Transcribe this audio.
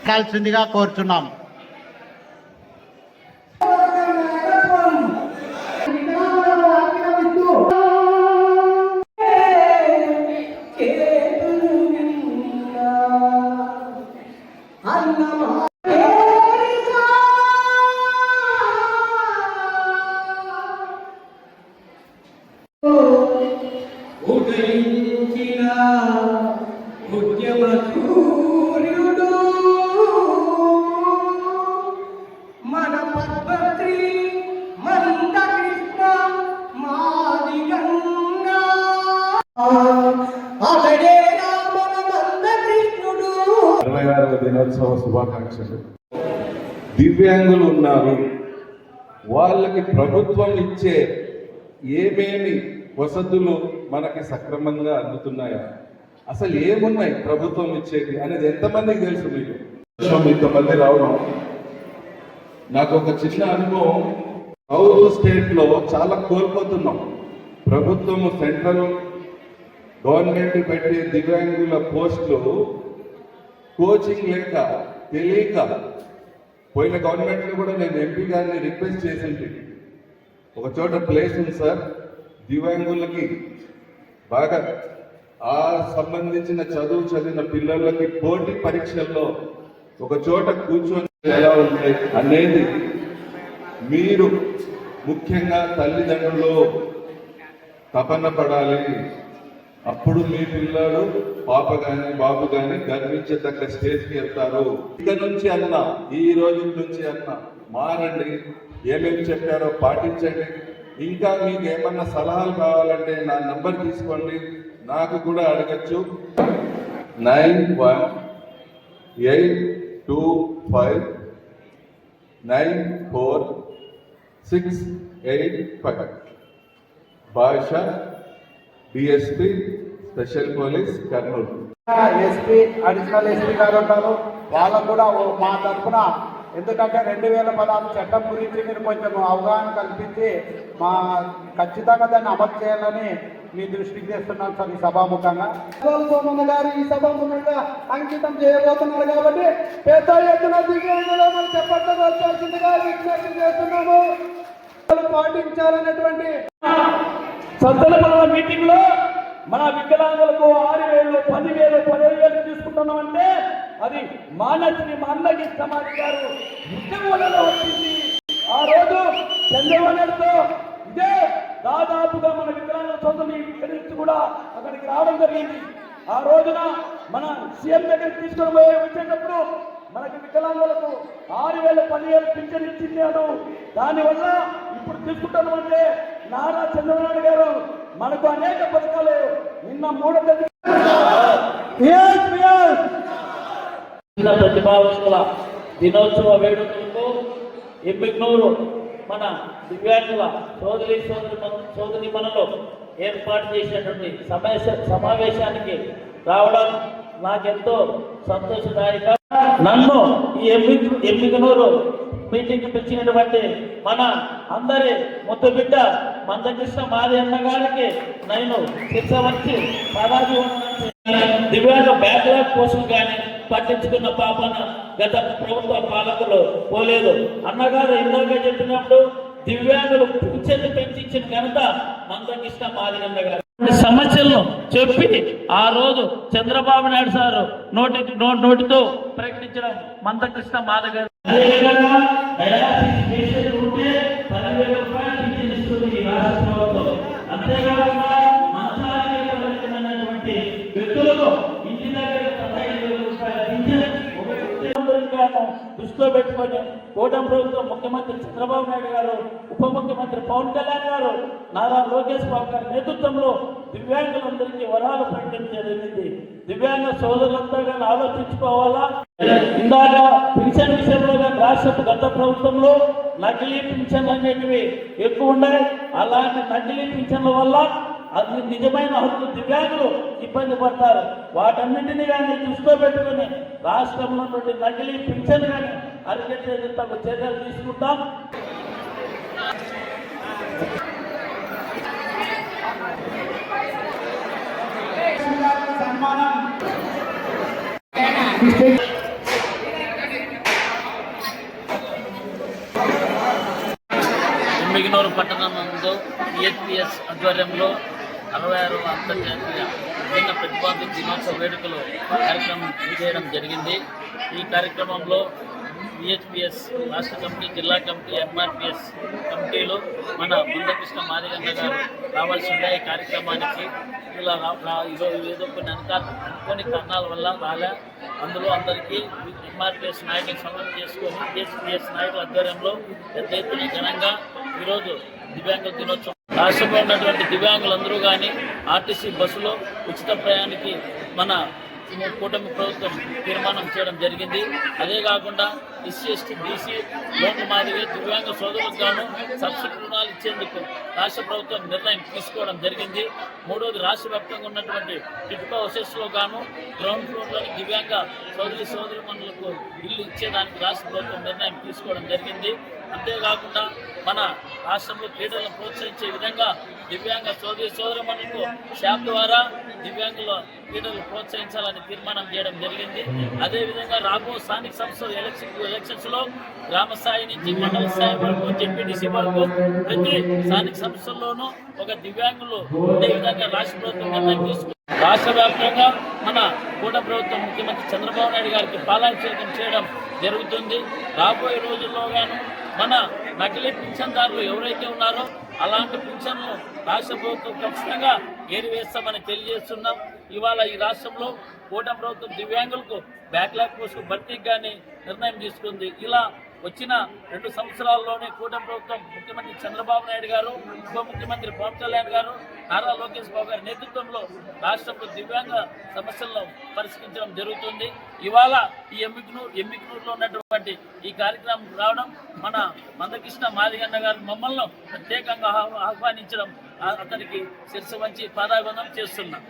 కాల్సిందిగా కోరుచున్నాం. దినోత్సవ శుభాకాంక్షలు. దివ్యాంగులు ఉన్నారు, వాళ్ళకి ప్రభుత్వం ఇచ్చే ఏమేమి వసతులు మనకి సక్రమంగా అందుతున్నాయా, అసలు ఏమున్నాయి ప్రభుత్వం ఇచ్చేది అనేది ఎంతమందికి తెలుసు? మీకు ఇంతమంది రావడం నాకు ఒక చిన్న అనుభవం. సౌత్ స్టేట్ లో చాలా కోల్పోతున్నాం. ప్రభుత్వం సెంట్రల్ గవర్నమెంట్ పెట్టే దివ్యాంగుల పోస్టులు కోచింగ్ లేక తెలియక పోయిన గవర్నమెంట్లో కూడా నేను ఎంపీ గారిని రిక్వెస్ట్ చేసింది, ఒక చోట ప్లేస్ ఉంది సార్, దివ్యాంగులకి బాగా ఆ సంబంధించిన చదువు చదివిన పిల్లలకి పోటీ పరీక్షల్లో ఒక చోట కూర్చొని ఎలా ఉంటాయి అనేది మీరు ముఖ్యంగా తల్లిదండ్రులు తపన పడాలి. అప్పుడు మీ పిల్లలు పాప కానీ బాబు కానీ గర్వించదగ్గ స్టేజ్కి వెళ్తారు. ఇక నుంచి అన్న, ఈ రోజు నుంచి అన్న మారండి, ఏమేమి చెప్పారో పాటించండి. ఇంకా మీకు ఏమన్నా సలహాలు కావాలంటే నా నంబర్ తీసుకోండి, నాకు కూడా అడగచ్చు. 9182594685. భాష DSP special police Kurnool. SP additional SP గారు ఉంటారు, వాళ్ళకు కూడా మా తరఫున, ఎందుకంటే 2016 చట్టం గురించి మీరు కొంచెం అవగాహన కల్పించి ఖచ్చితంగా దాన్ని అమలు చేయాలని మీ దృష్టికి తెస్తున్నాను సార్. ఈ సభాముఖంగా సోమన్న గారు ఈ సభాముఖంగా అంకితం చేయబోతున్నారు కాబట్టి పెద్ద ఎత్తున దివ్యాంగులు మనం చెప్పాల్సిందిగా విజ్ఞప్తి చేస్తున్నాము. పాటించాలనేటువంటి సత్తలపల్లి మీటింగ్ లో మన వికలాంగులకు 6,000, 10,000, 15,000 తీసుకుంటున్నామంటే అది మానసిని మందకి సమాధి గారు ఉద్యమంలో వచ్చింది. ఆ రోజు చంద్రబాబుతో ఇదే దాదాపుగా మన వికలాంగుల సోదరులు ఇక్కడి నుంచి కూడా అక్కడికి రావడం జరిగింది. ఆ రోజున మన సీఎం దగ్గరికి తీసుకొని వచ్చేటప్పుడు మనకి వికలాంగులకు 6,000, 10,000 పింఛన్ ఇచ్చింది. దానివల్ల ఇప్పుడు తీసుకుంటామంటే నారా చంద్రబాబు గారు మనకు అనేక పథకాలు నిన్న 3వ తేదీ ప్రతిభావంతుల దినోత్సవ వేడుకలకు ఎమ్మిగ్నూరు మన దివ్యాంగుల సోదరి మనలో ఏర్పాటు చేసినటువంటి సమావేశానికి రావడం నాకెంతో సంతోషదాయక. నన్ను ఈ ఎమ్మిగనూరు మీటింగ్ పిలిచినటువంటి మన అందరి ముద్దు బిడ్డ మందకృష్ణ మాదన్న గారికి నేను శిక్ష వచ్చి దివ్యాంగ బ్యాక్లాగ్ కోసం కానీ పట్టించుకున్న పాపన గత ప్రభుత్వ పాలకులు పోలేదు. అన్నగారు ఇందాక చెప్పినప్పుడు దివ్యాంగులు పింఛన్లు పెంచించిన ఘనత మందకృష్ణ మాదన్న గారు. సమస్యలను చెప్పి ఆ రోజు చంద్రబాబు నాయుడు సారు నోటితో ప్రకటించడం మందకృష్ణ మాదన్న గారు. అంతేకాకుండా వ్యక్తులకు ఇంటి దగ్గర 15,000 రూపాయల దృష్టిలో పెట్టుకొని కూటమి ప్రభుత్వం ముఖ్యమంత్రి చంద్రబాబు నాయుడు గారు, ఉప ముఖ్యమంత్రి పవన్ కళ్యాణ్ గారు, నారా లోకేష్ బాబు గారి నేతృత్వంలో దివ్యాంగులందరికీ వరాలు ప్రకటించడం జరిగింది. దివ్యాంగ సోదరులంతా కానీ ఆలోచించుకోవాలా. ఇందాక పింఛన్ విషయంలో కానీ రాష్ట్ర గత ప్రభుత్వంలో నకిలీ పింఛన్లు అనేటివి ఎక్కువ ఉన్నాయి. అలాంటి నకిలీ పింఛన్ల వల్ల అది నిజమైన హక్కు దివ్యాంగులు ఇబ్బంది పడతారు. వాటన్నింటినీ కానీ దృష్టిలో పెట్టుకుని రాష్ట్రంలో నుండి నకిలీ పింఛన్ కానీ అరికట్టేందుకు చర్యలు తీసుకుంటాం. ఎమ్మిగనూరు పట్టణం నందు EHPS ఆధ్వర్యంలో 66వ అంతర్జాతీయ దివ్యాంగ ప్రతిపాదన దినోత్సవ వేడుకలు కార్యక్రమం చేయడం జరిగింది. ఈ కార్యక్రమంలో EHPS రాష్ట్ర కమిటీ, జిల్లా కమిటీ, MRPS కమిటీలు మన మందకృష్ణ మాదిగన్న గారు రావాల్సి ఉండే ఈ కార్యక్రమానికి. ఇలా ఏదో కొన్ని కారణాల వల్ల రాలే. అందులో అందరికీ MRPS నాయకులు సమన్వయం చేసుకొని EHPS నాయకుల ఆధ్వర్యంలో పెద్ద ఎత్తున ఘనంగా ఈరోజు దివ్యాంగుల దినోత్సవం. రాష్ట్రంలో ఉన్నటువంటి దివ్యాంగులందరూ కానీ ఆర్టీసీ బస్సులో ఉచిత ప్రయాణానికి మన కూటమి ప్రభుత్వం తీర్మానం చేయడం జరిగింది. అదే కాకుండా SC/ST BC లోన్ల మాదిరిగా దివ్యాంగ సోదరులకు గాను సబ్సిడీ రుణాలు ఇచ్చేందుకు రాష్ట్ర ప్రభుత్వం నిర్ణయం తీసుకోవడం జరిగింది. మూడోది, రాష్ట్ర వ్యాప్తంగా ఉన్నటువంటి టిట్కో హౌసెస్లో గాను గ్రౌండ్ ఫ్లోర్లోని దివ్యాంగ సోదరిమణులకు ఇల్లు ఇచ్చేదానికి రాష్ట్ర ప్రభుత్వం నిర్ణయం తీసుకోవడం జరిగింది. అంతేకాకుండా మన రాష్ట్రంలో క్రీడలను ప్రోత్సహించే విధంగా దివ్యాంగ సోదరిమణులకు షాప్ ద్వారా దివ్యాంగుల క్రీడలు ప్రోత్సహించాలని తీర్మానం చేయడం జరిగింది. అదేవిధంగా రాబో స్థానిక సంస్థల ఎలక్షన్స్లో గ్రామ స్థాయి నుంచి మండల స్థాయి వరకు, జెడ్పీటీసీ వరకు ప్రతి స్థానిక సంస్థల్లోనూ ఒక దివ్యాంగులు ఉండే విధంగా రాష్ట్ర ప్రభుత్వం నిర్ణయం తీసుకుంది. రాష్ట్ర వ్యాప్తంగా మన కూటమి ప్రభుత్వం ముఖ్యమంత్రి చంద్రబాబు నాయుడు గారికి పాలాభిషేకం చేయడం జరుగుతుంది. రాబోయే రోజుల్లో గాను మన నకిలీ పింఛన్దారులు ఎవరైతే ఉన్నారో అలాంటి పింఛన్లు రాష్ట్ర ప్రభుత్వం ఖచ్చితంగా ఏరివేస్తామని తెలియజేస్తున్నాం. ఇవాళ ఈ రాష్ట్రంలో కూటమి ప్రభుత్వం దివ్యాంగులకు బ్యాక్లాగ్ పోస్టు భర్తీకి కానీ నిర్ణయం తీసుకుంది. ఇలా వచ్చిన 2 సంవత్సరాల్లోనే కూటమి ప్రభుత్వం ముఖ్యమంత్రి చంద్రబాబు నాయుడు గారు, ఉప ముఖ్యమంత్రి పవన్ కళ్యాణ్ గారు, నారా లోకేష్ బాబు గారి నేతృత్వంలో రాష్ట్రంలో దివ్యాంగ సమస్యలను పరిష్కరించడం జరుగుతుంది. ఇవాళ ఈ ఎమ్మిగనూరులో ఉన్నటువంటి ఈ కార్యక్రమం రావడం మన మందకృష్ణ మాదిగన్న గారు మమ్మల్ని ప్రత్యేకంగా ఆహ్వానించడం, అతనికి శిరస్సు వంచి పాదాభివందనం చేస్తున్నాం.